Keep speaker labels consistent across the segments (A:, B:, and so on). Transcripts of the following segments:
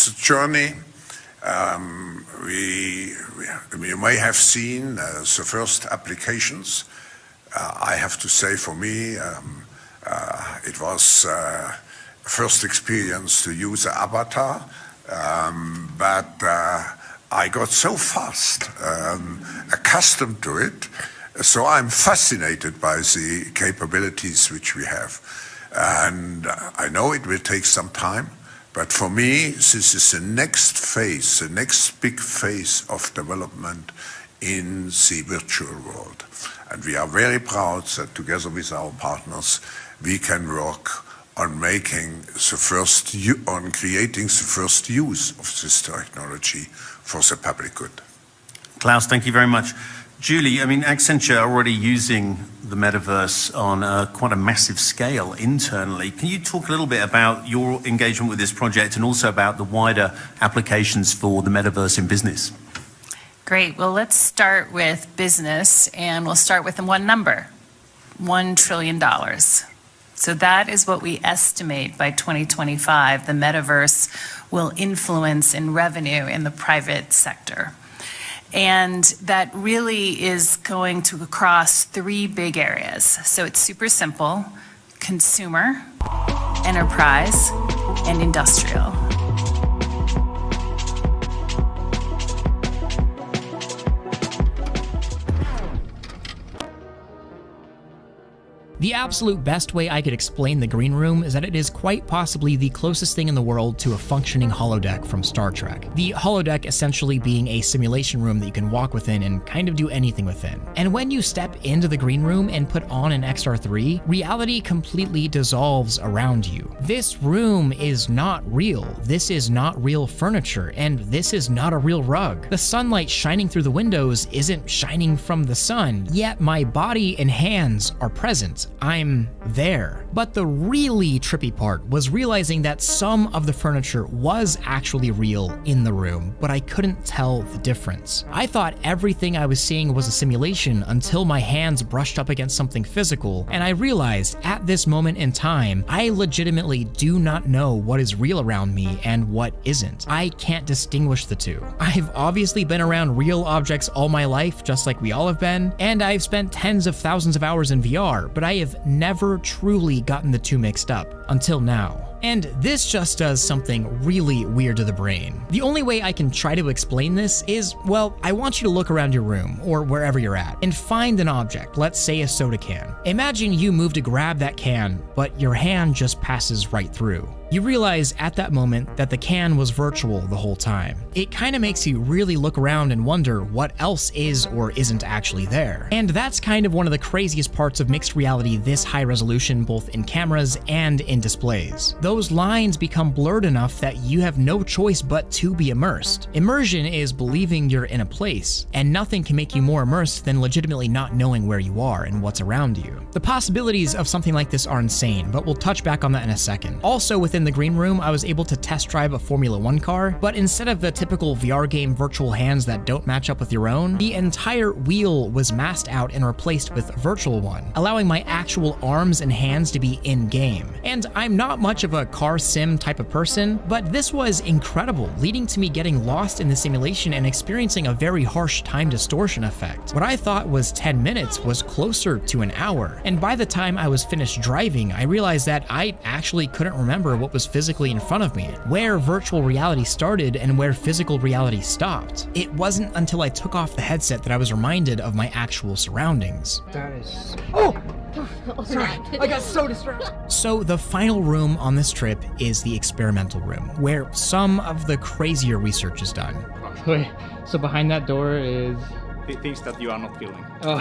A: It's a journey. You may have seen the first applications. I have to say, for me, it was first experience to use an avatar, but I got so fast accustomed to it, so I'm fascinated by the capabilities which we have. And I know it will take some time, but for me, this is the next phase, the next big phase of development in the virtual world. And we are very proud that together with our partners, we can work on creating the first use of this technology for the public good.
B: Klaus, thank you very much. Julie, I mean, Accenture are already using the metaverse on quite a massive scale internally. Can you talk a little bit about your engagement with this project and also about the wider applications for the metaverse in business?
C: Great. Well, let's start with business, and we'll start with one number, $1 trillion. So that is what we estimate by 2025 the metaverse will influence in revenue in the private sector. And that really is going to cross three big areas. So it's super simple: consumer, enterprise, and industrial.
D: The absolute best way I could explain the Green Room is that it is quite possibly the closest thing in the world to a functioning holodeck from Star Trek. The holodeck essentially being a simulation room that you can walk within and kind of do anything within. And when you step into the Green Room and put on an XR3, reality completely dissolves around you. This room is not real. This is not real furniture, and this is not a real rug. The sunlight shining through the windows isn't shining from the sun, yet my body and hands are present. I'm there. But the really trippy part was realizing that some of the furniture was actually real in the room, but I couldn't tell the difference. I thought everything I was seeing was a simulation until my hands brushed up against something physical, and I realized at this moment in time, I legitimately do not know what is real around me and what isn't. I can't distinguish the two. I've obviously been around real objects all my life, just like we all have been, and I've spent tens of thousands of hours in VR, but I have never truly gotten the two mixed up until now. And this just does something really weird to the brain. The only way I can try to explain this is, well, I want you to look around your room, or wherever you're at, and find an object, let's say a soda can. Imagine you move to grab that can, but your hand just passes right through. You realize at that moment that the can was virtual the whole time. It kind of makes you really look around and wonder what else is or isn't actually there. And that's kind of one of the craziest parts of mixed reality this high resolution, both in cameras and in displays. Those lines become blurred enough that you have no choice but to be immersed. Immersion is believing you're in a place, and nothing can make you more immersed than legitimately not knowing where you are and what's around you. The possibilities of something like this are insane, but we'll touch back on that in a second. Also within the Green Room, I was able to test drive a Formula 1 car, but instead of the typical VR game virtual hands that don't match up with your own, the entire wheel was masked out and replaced with a virtual one, allowing my actual arms and hands to be in-game. And I'm not much of a car sim type of person, but this was incredible, leading to me getting lost in the simulation and experiencing a very harsh time distortion effect. What I thought was 10 minutes was closer to an hour, and by the time I was finished driving, I realized that I actually couldn't remember what was physically in front of me, where virtual reality started and where physical reality stopped. It wasn't until I took off the headset that I was reminded of my actual surroundings.
E: That is... Oh! Sorry, I got so distracted.
D: So the final room on this trip is the experimental room, where some of the crazier research is done.
E: Wait, so behind that door is...
F: things that you are not feeling.
E: Oh.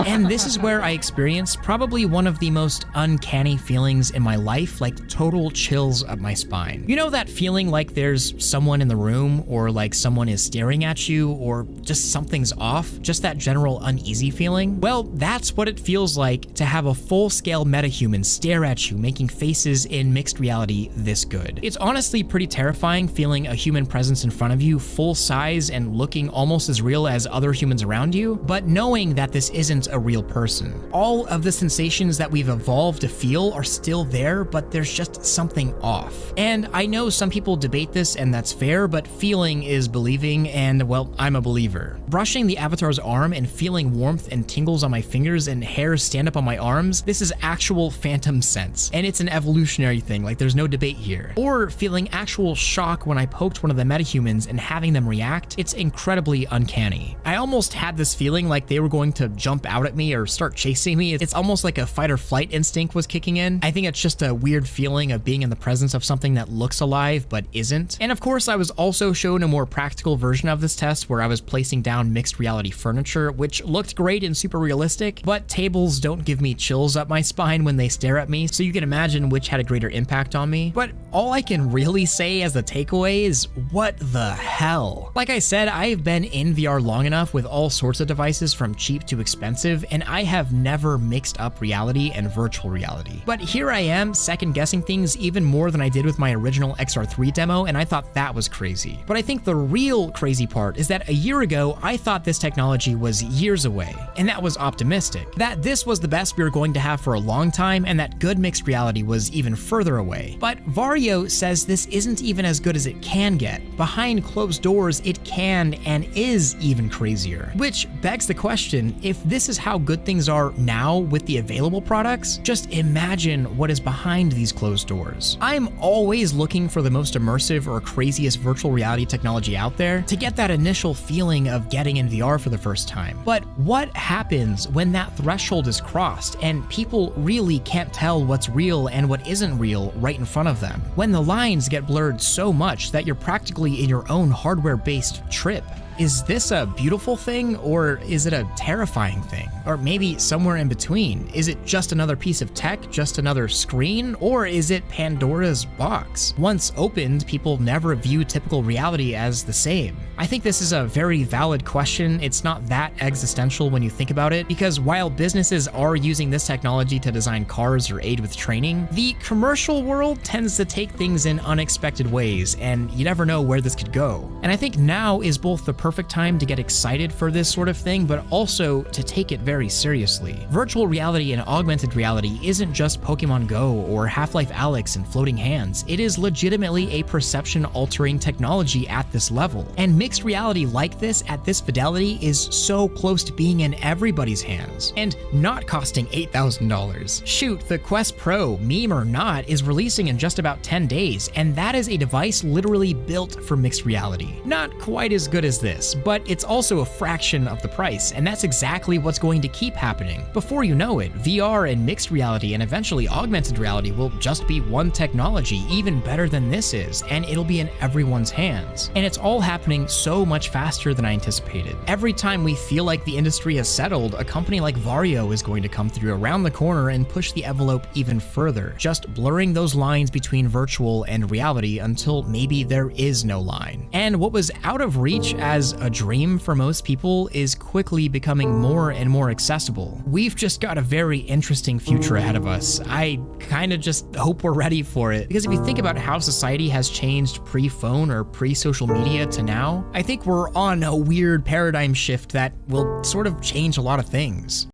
D: And this is where I experienced probably one of the most uncanny feelings in my life, like total chills up my spine. You know that feeling like there's someone in the room, or like someone is staring at you, or just something's off? Just that general uneasy feeling? Well, that's what it feels like to have a full-scale metahuman stare at you, making faces in mixed reality this good. It's honestly pretty terrifying feeling a human presence in front of you, full size and looking almost as real as other humans around you, but knowing that this isn't a real person. All of the sensations that we've evolved to feel are still there, but there's just something off. And I know some people debate this, and that's fair, but feeling is believing, and well, I'm a believer. Brushing the avatar's arm and feeling warmth and tingles on my fingers and hairs stand up on my arms, this is actual phantom sense, and it's an evolutionary thing, like there's no debate here. Or feeling actual shock when I poked one of the metahumans and having them react, it's incredibly uncanny. I almost had this feeling like they were going to jump out at me or start chasing me. It's almost like a fight or flight instinct was kicking in. I think it's just a weird feeling of being in the presence of something that looks alive but isn't. And of course, I was also shown a more practical version of this test where I was placing down mixed reality furniture, which looked great and super realistic, but tables don't give me chills up my spine when they stare at me, so you can imagine which had a greater impact on me. But all I can really say as the takeaway is, what the hell? Like I said, I've been in VR long enough with all sorts of devices from cheap to expensive, and I have never mixed up reality and virtual reality. But here I am, second guessing things even more than I did with my original XR3 demo, and I thought that was crazy. But I think the real crazy part is that a year ago, I thought this technology was years away, and that was optimistic. That this was the best we were going to have for a long time, and that good mixed reality was even further away. But Varjo says this isn't even as good as it can get. Behind closed doors, it can and is even crazier. Which begs the question, if this is how good things are now with the available products, just imagine what is behind these closed doors. I'm always looking for the most immersive or craziest virtual reality technology out there to get that initial feeling of getting in VR for the first time. But what happens when that threshold is crossed and people really can't tell what's real and what isn't real right in front of them? When the lines get blurred so much that you're practically in your own hardware-based trip? Is this a beautiful thing, or is it a terrifying thing? Or maybe somewhere in between? Is it just another piece of tech, just another screen, or is it Pandora's box? Once opened, people never view typical reality as the same. I think this is a very valid question. It's not that existential when you think about it, because while businesses are using this technology to design cars or aid with training, the commercial world tends to take things in unexpected ways, and you never know where this could go. And I think now is both the perfect time to get excited for this sort of thing, but also to take it very seriously. Virtual reality and augmented reality isn't just Pokemon Go or Half-Life Alyx and floating hands. It is legitimately a perception-altering technology at this level. And mixed reality like this at this fidelity is so close to being in everybody's hands, and not costing $8,000. Shoot, the Quest Pro, meme or not, is releasing in just about 10 days, and that is a device literally built for mixed reality. Not quite as good as this, but it's also a fraction of the price, and that's exactly what's going to keep happening. Before you know it, VR and mixed reality and eventually augmented reality will just be one technology even better than this is, and it'll be in everyone's hands. And it's all happening so much faster than I anticipated. Every time we feel like the industry has settled, a company like Varjo is going to come through around the corner and push the envelope even further, just blurring those lines between virtual and reality until maybe there is no line. And what was out of reach as a dream for most people is quickly becoming more and more accessible. We've just got a very interesting future ahead of us. I kind of just hope we're ready for it, because if you think about how society has changed pre-phone or pre-social media to now, I think we're on a weird paradigm shift that will sort of change a lot of things.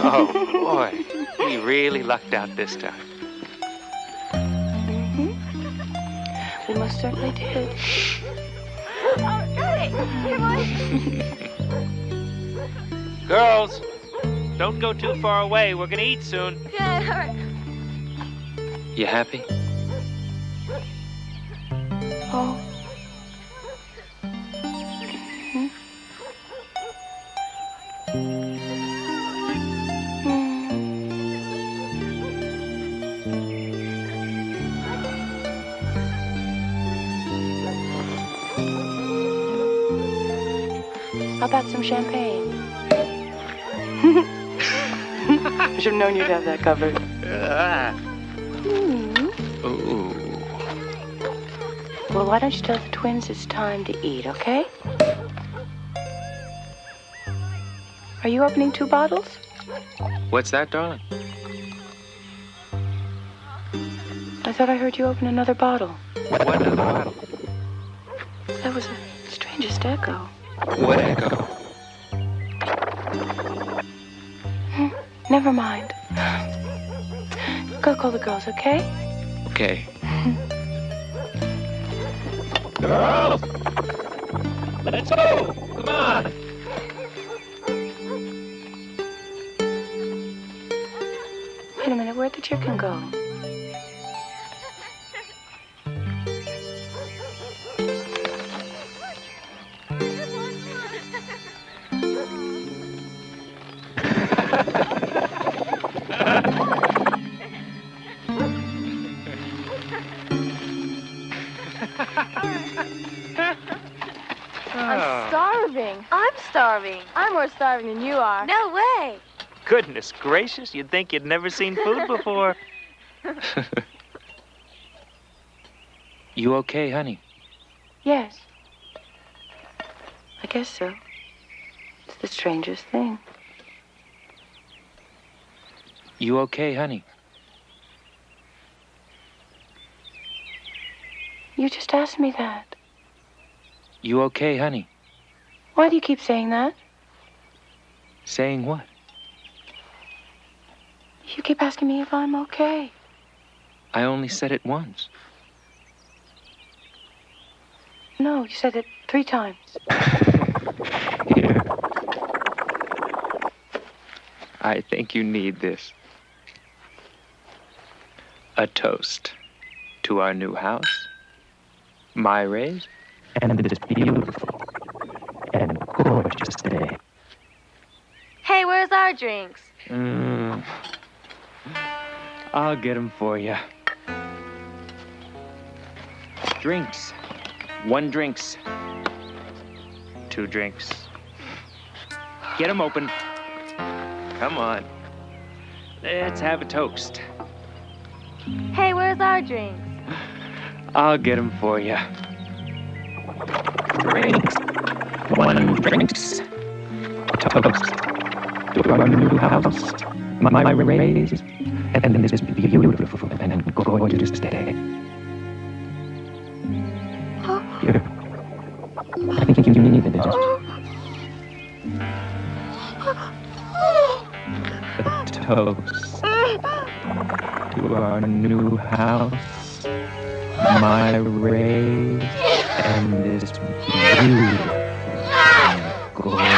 G: Oh boy, we really lucked out this time.
H: We most certainly did.
G: Girls, don't go too far away. We're gonna eat soon.
H: Yeah, all right.
G: You happy?
H: Oh. How about some champagne? I should have known you'd have that covered.
G: Ooh.
H: Well, why don't you tell the twins it's time to eat, okay? Are you opening 2 bottles?
G: What's that, darling?
H: I thought I heard you open another bottle.
G: What other bottle?
H: That was the strangest echo.
G: What echo?
H: Never mind. Go call the girls, okay?
G: Okay.
I: Girls! Let's go! Come on!
H: Wait a minute, where'd the chicken go?
J: I'm starving. I'm starving. I'm more starving than you are. No way.
G: Goodness gracious, you'd think you'd never seen food before. You okay, honey?
H: Yes. I guess so. It's the strangest thing.
G: You okay, honey?
H: You just asked me that.
G: You okay, honey?
H: Why do you keep saying that?
G: Saying what?
H: You keep asking me if I'm okay.
G: I only said it once.
H: No, you said it 3 times.
G: Here. I think you need this. A toast to our new house, my raise,
I: And this beautiful and gorgeous day.
J: Hey, where's our drinks?
G: I'll get them for you. Drinks. 1 drinks. 2 drinks. Get them open. Come on. Let's have a toast.
J: Hey, where's our drinks?
G: I'll get them for you.
I: Drinks. 1 drinks. Toast to our new house, my raise, and this beautiful and gorgeous day. Here. I think you need this. A toast to our new house, my raise, and this beautiful and gorgeous day.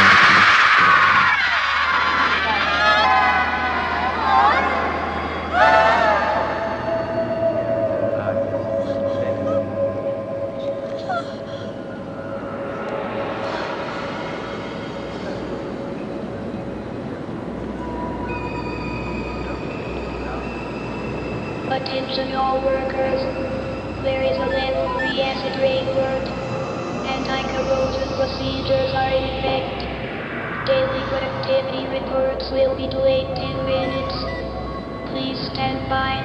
K: Attention all workers. There is a level-free acid rain alert. Anti-corrosion procedures are in effect. Daily productivity reports will be delayed 10 minutes. Please stand by.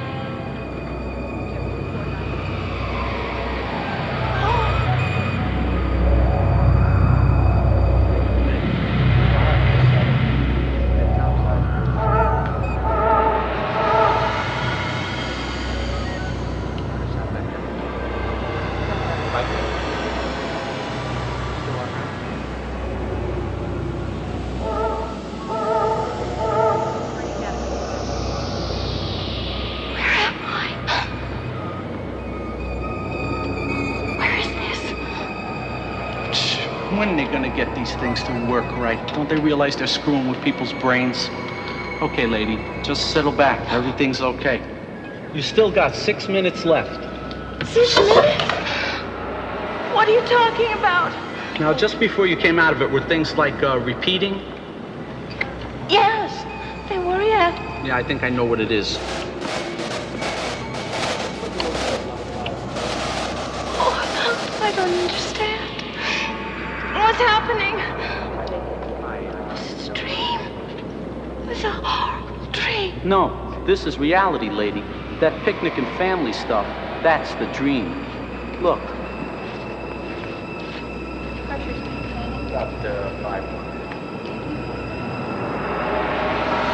L: When are they gonna get these things to work right? Don't they realize they're screwing with people's brains? Okay, lady, just settle back. Everything's okay. You still got 6 minutes left.
J: 6 minutes? What are you talking about?
L: Now, just before you came out of it, were things like repeating?
J: Yes, they were, yeah.
L: Yeah, I think I know what it is.
J: Oh, I don't understand. What's happening? This is a dream. It's a horrible dream.
L: No, this is reality, lady. That picnic and family stuff, that's the dream. Look. About 5.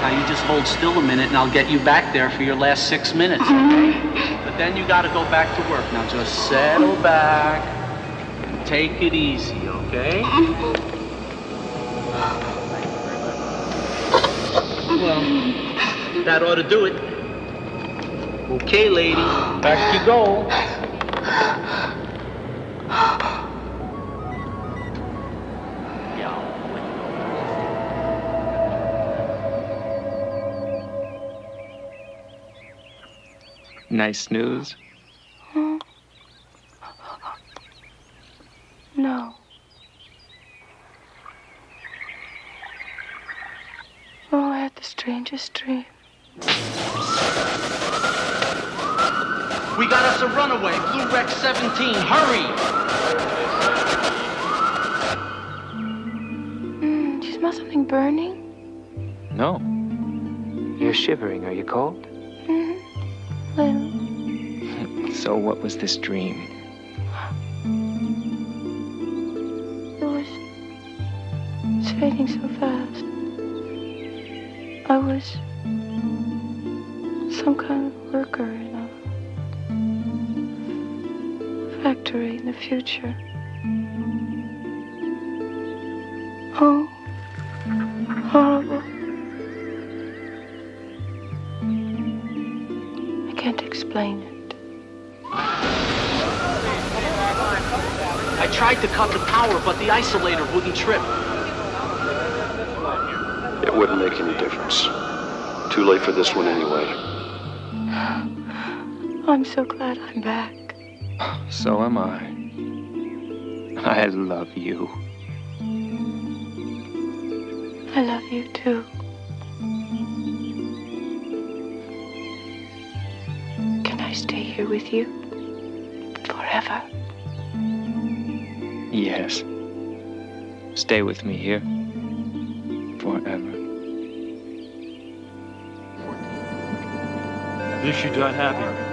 L: Now you just hold still a minute and I'll get you back there for your last 6 minutes, okay? But then you gotta go back to work. Now just settle back and take it easy, okay? Well, that ought to do it. Okay, lady, back you go.
G: Nice snooze?
H: No. Oh, I had the strangest dream.
L: We got us a runaway, Blue Rex 17, hurry!
H: Do you smell something burning?
G: No. You're shivering. Are you cold?
H: Little.
G: So what was this dream?
H: It's fading so fast. I was some kind of worker in a factory in the future. Oh, horrible. I can't explain it.
L: I tried to cut the power, but the isolator wouldn't trip.
M: It wouldn't make any difference. Too late for this one anyway.
H: I'm so glad I'm back.
G: So am I. I love you.
H: I love you too. Can I stay here with you? Forever?
G: Yes. Stay with me here. Forever.
F: Wish you died happy.